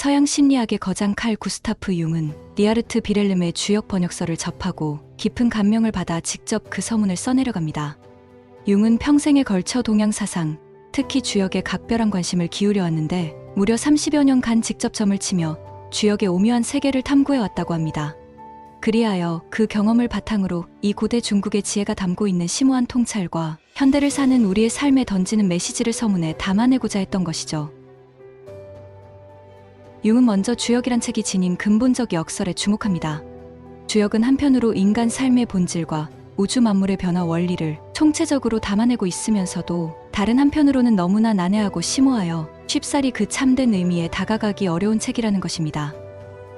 서양 심리학의 거장 칼 구스타프 융은 리하르트 비렐름의 주역 번역서를 접하고 깊은 감명을 받아 직접 그 서문을 써내려갑니다. 융은 평생에 걸쳐 동양 사상, 특히 주역에 각별한 관심을 기울여 왔는데 무려 30여 년간 직접 점을 치며 주역의 오묘한 세계를 탐구해 왔다고 합니다. 그리하여 그 경험을 바탕으로 이 고대 중국의 지혜가 담고 있는 심오한 통찰과 현대를 사는 우리의 삶에 던지는 메시지를 서문에 담아내고자 했던 것이죠. 융은 먼저 주역이란 책이 지닌 근본적 역설에 주목합니다. 주역은 한편으로 인간 삶의 본질과 우주 만물의 변화 원리를 총체적으로 담아내고 있으면서도 다른 한편으로는 너무나 난해하고 심오하여 쉽사리 그 참된 의미에 다가가기 어려운 책이라는 것입니다.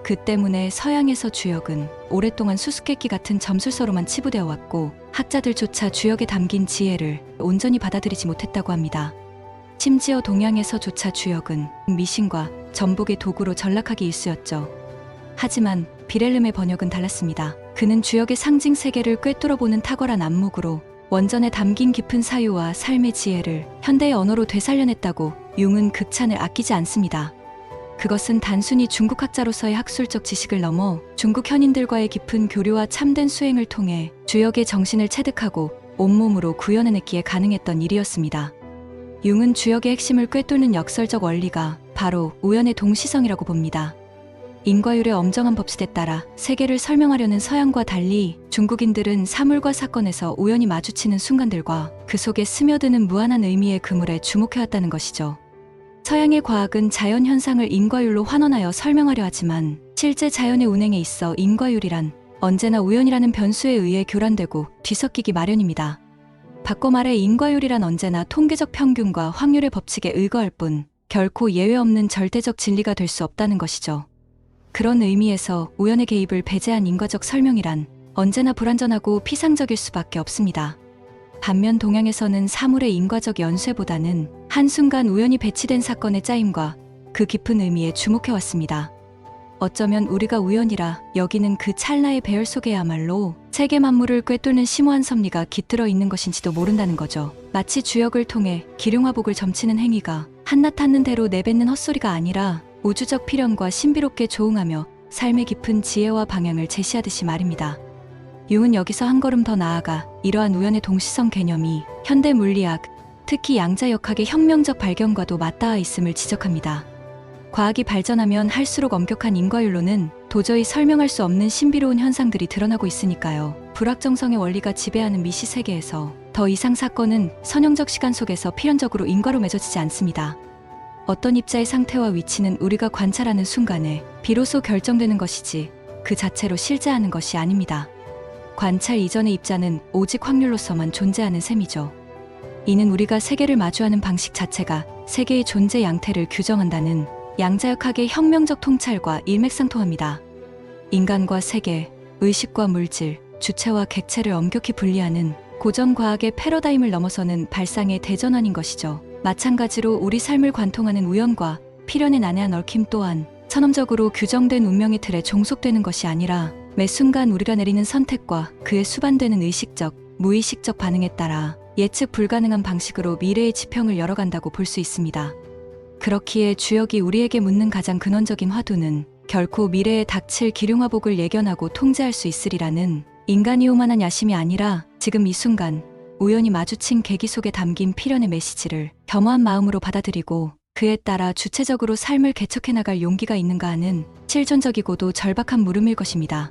그 때문에 서양에서 주역은 오랫동안 수수께끼 같은 점술서로만 치부되어 왔고 학자들조차 주역에 담긴 지혜를 온전히 받아들이지 못했다고 합니다. 심지어 동양에서조차 주역은 미신과 전복의 도구로 전락하기 일쑤였죠. 하지만 비렐름의 번역은 달랐습니다. 그는 주역의 상징 세계를 꿰뚫어보는 탁월한 안목으로 원전에 담긴 깊은 사유와 삶의 지혜를 현대의 언어로 되살려냈다고 융은 극찬을 아끼지 않습니다. 그것은 단순히 중국 학자로서의 학술적 지식을 넘어 중국 현인들과의 깊은 교류와 참된 수행을 통해 주역의 정신을 체득하고 온몸으로 구현해냈기에 가능했던 일이었습니다. 융은 주역의 핵심을 꿰뚫는 역설적 원리가 바로 우연의 동시성이라고 봅니다. 인과율의 엄정한 법칙에 따라 세계를 설명하려는 서양과 달리 중국인들은 사물과 사건에서 우연히 마주치는 순간들과 그 속에 스며드는 무한한 의미의 그물에 주목해왔다는 것이죠. 서양의 과학은 자연 현상을 인과율로 환원하여 설명하려 하지만 실제 자연의 운행에 있어 인과율이란 언제나 우연이라는 변수에 의해 교란되고 뒤섞이기 마련입니다. 바꿔 말해 인과율이란 언제나 통계적 평균과 확률의 법칙에 의거할 뿐 결코 예외 없는 절대적 진리가 될 수 없다는 것이죠. 그런 의미에서 우연의 개입을 배제한 인과적 설명이란 언제나 불완전하고 피상적일 수밖에 없습니다. 반면 동양에서는 사물의 인과적 연쇄보다는 한순간 우연히 배치된 사건의 짜임과 그 깊은 의미에 주목해왔습니다. 어쩌면 우리가 우연이라 여기는 그 찰나의 배열 속에야말로 세계 만물을 꿰뚫는 심오한 섭리가 깃들어 있는 것인지도 모른다는 거죠. 마치 주역을 통해 기륭화복을 점치는 행위가 한낱 닿는 대로 내뱉는 헛소리가 아니라 우주적 필연과 신비롭게 조응하며 삶의 깊은 지혜와 방향을 제시하듯이 말입니다. 융은 여기서 한 걸음 더 나아가 이러한 우연의 동시성 개념이 현대 물리학, 특히 양자역학의 혁명적 발견과도 맞닿아 있음을 지적합니다. 과학이 발전하면 할수록 엄격한 인과율로는 도저히 설명할 수 없는 신비로운 현상들이 드러나고 있으니까요. 불확정성의 원리가 지배하는 미시 세계에서 더 이상 사건은 선형적 시간 속에서 필연적으로 인과로 맺어지지 않습니다. 어떤 입자의 상태와 위치는 우리가 관찰하는 순간에 비로소 결정되는 것이지 그 자체로 실제하는 것이 아닙니다. 관찰 이전의 입자는 오직 확률로서만 존재하는 셈이죠. 이는 우리가 세계를 마주하는 방식 자체가 세계의 존재 양태를 규정한다는 양자역학의 혁명적 통찰과 일맥상통합니다. 인간과 세계, 의식과 물질, 주체와 객체를 엄격히 분리하는 고전 과학의 패러다임을 넘어서는 발상의 대전환인 것이죠. 마찬가지로 우리 삶을 관통하는 우연과 필연의 난해한 얽힘 또한 선험적으로 규정된 운명의 틀에 종속되는 것이 아니라 매 순간 우리가 내리는 선택과 그에 수반되는 의식적, 무의식적 반응에 따라 예측 불가능한 방식으로 미래의 지평을 열어간다고 볼 수 있습니다. 그렇기에 주역이 우리에게 묻는 가장 근원적인 화두는 결코 미래에 닥칠 기륭화복을 예견하고 통제할 수 있으리라는 인간이 오만한 야심이 아니라 지금 이 순간 우연히 마주친 계기 속에 담긴 필연의 메시지를 겸허한 마음으로 받아들이고 그에 따라 주체적으로 삶을 개척해 나갈 용기가 있는가 하는 실존적이고도 절박한 물음일 것입니다.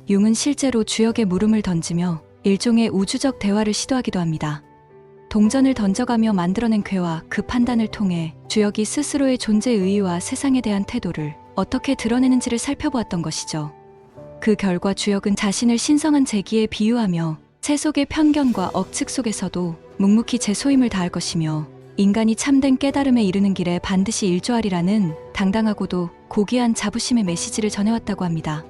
융은 실제로 주역에 물음을 던지며 일종의 우주적 대화를 시도하기도 합니다. 동전을 던져가며 만들어낸 궤와 그 판단을 통해 주역이 스스로의 존재 의의와 세상에 대한 태도를 어떻게 드러내는지를 살펴보았던 것이죠. 그 결과 주역은 자신을 신성한 제기에 비유하며 새 속의 편견과 억측 속에서도 묵묵히 제 소임을 다할 것이며 인간이 참된 깨달음에 이르는 길에 반드시 일조하리라는 당당하고도 고귀한 자부심의 메시지를 전해왔다고 합니다.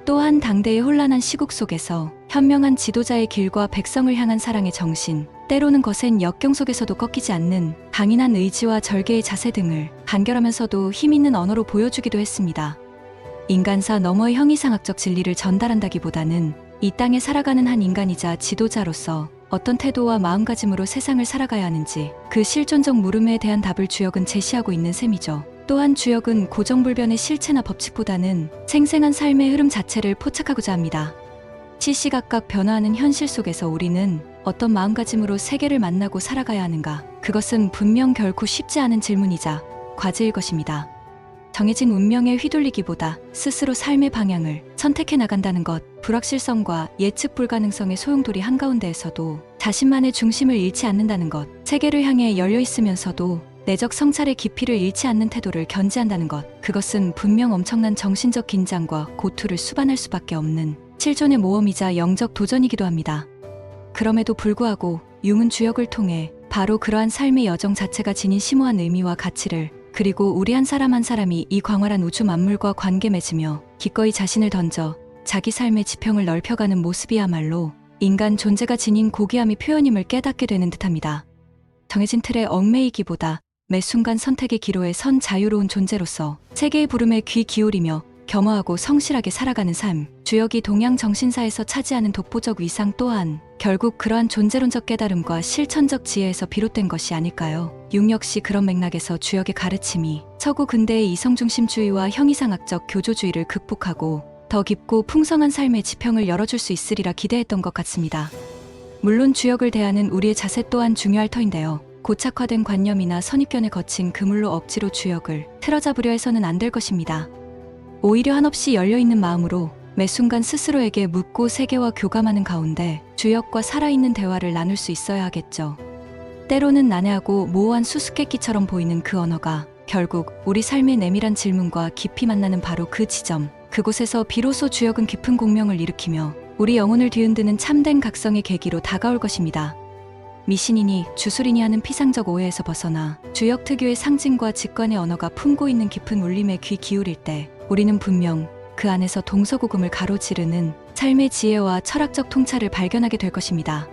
또한 당대의 혼란한 시국 속에서 현명한 지도자의 길과 백성을 향한 사랑의 정신, 때로는 거센 역경 속에서도 꺾이지 않는 강인한 의지와 절개의 자세 등을 간결하면서도 힘있는 언어로 보여주기도 했습니다. 인간사 너머의 형이상학적 진리를 전달한다기보다는 이 땅에 살아가는 한 인간이자 지도자로서 어떤 태도와 마음가짐으로 세상을 살아가야 하는지 그 실존적 물음에 대한 답을 주역은 제시하고 있는 셈이죠. 또한 주역은 고정불변의 실체나 법칙보다는 생생한 삶의 흐름 자체를 포착하고자 합니다. 시시각각 변화하는 현실 속에서 우리는 어떤 마음가짐으로 세계를 만나고 살아가야 하는가? 그것은 분명 결코 쉽지 않은 질문이자 과제일 것입니다. 정해진 운명에 휘둘리기보다 스스로 삶의 방향을 선택해 나간다는 것, 불확실성과 예측 불가능성의 소용돌이 한가운데에서도 자신만의 중심을 잃지 않는다는 것, 세계를 향해 열려 있으면서도 내적 성찰의 깊이를 잃지 않는 태도를 견지한다는 것, 그것은 분명 엄청난 정신적 긴장과 고투를 수반할 수밖에 없는 실존의 모험이자 영적 도전이기도 합니다. 그럼에도 불구하고 융은 주역을 통해 바로 그러한 삶의 여정 자체가 지닌 심오한 의미와 가치를, 그리고 우리 한 사람 한 사람이 이 광활한 우주 만물과 관계 맺으며 기꺼이 자신을 던져 자기 삶의 지평을 넓혀가는 모습이야말로 인간 존재가 지닌 고귀함이 표현임을 깨닫게 되는 듯합니다. 정해진 틀에 얽매이기보다 매 순간 선택의 기로에 선 자유로운 존재로서 세계의 부름에 귀 기울이며 겸허하고 성실하게 살아가는 삶, 주역이 동양 정신사에서 차지하는 독보적 위상 또한 결국 그러한 존재론적 깨달음과 실천적 지혜에서 비롯된 것이 아닐까요? 융 역시 그런 맥락에서 주역의 가르침이 서구 근대의 이성중심주의와 형이상학적 교조주의를 극복하고 더 깊고 풍성한 삶의 지평을 열어줄 수 있으리라 기대했던 것 같습니다. 물론 주역을 대하는 우리의 자세 또한 중요할 터인데요. 고착화된 관념이나 선입견에 거친 그물로 억지로 주역을 틀어잡으려 해서는 안 될 것입니다. 오히려 한없이 열려있는 마음으로 매 순간 스스로에게 묻고 세계와 교감하는 가운데 주역과 살아있는 대화를 나눌 수 있어야 하겠죠. 때로는 난해하고 모호한 수수께끼처럼 보이는 그 언어가 결국 우리 삶의 내밀한 질문과 깊이 만나는 바로 그 지점, 그곳에서 비로소 주역은 깊은 공명을 일으키며 우리 영혼을 뒤흔드는 참된 각성의 계기로 다가올 것입니다. 미신이니 주술이니 하는 피상적 오해에서 벗어나 주역 특유의 상징과 직관의 언어가 품고 있는 깊은 울림에 귀 기울일 때 우리는 분명 그 안에서 동서고금을 가로지르는 삶의 지혜와 철학적 통찰을 발견하게 될 것입니다.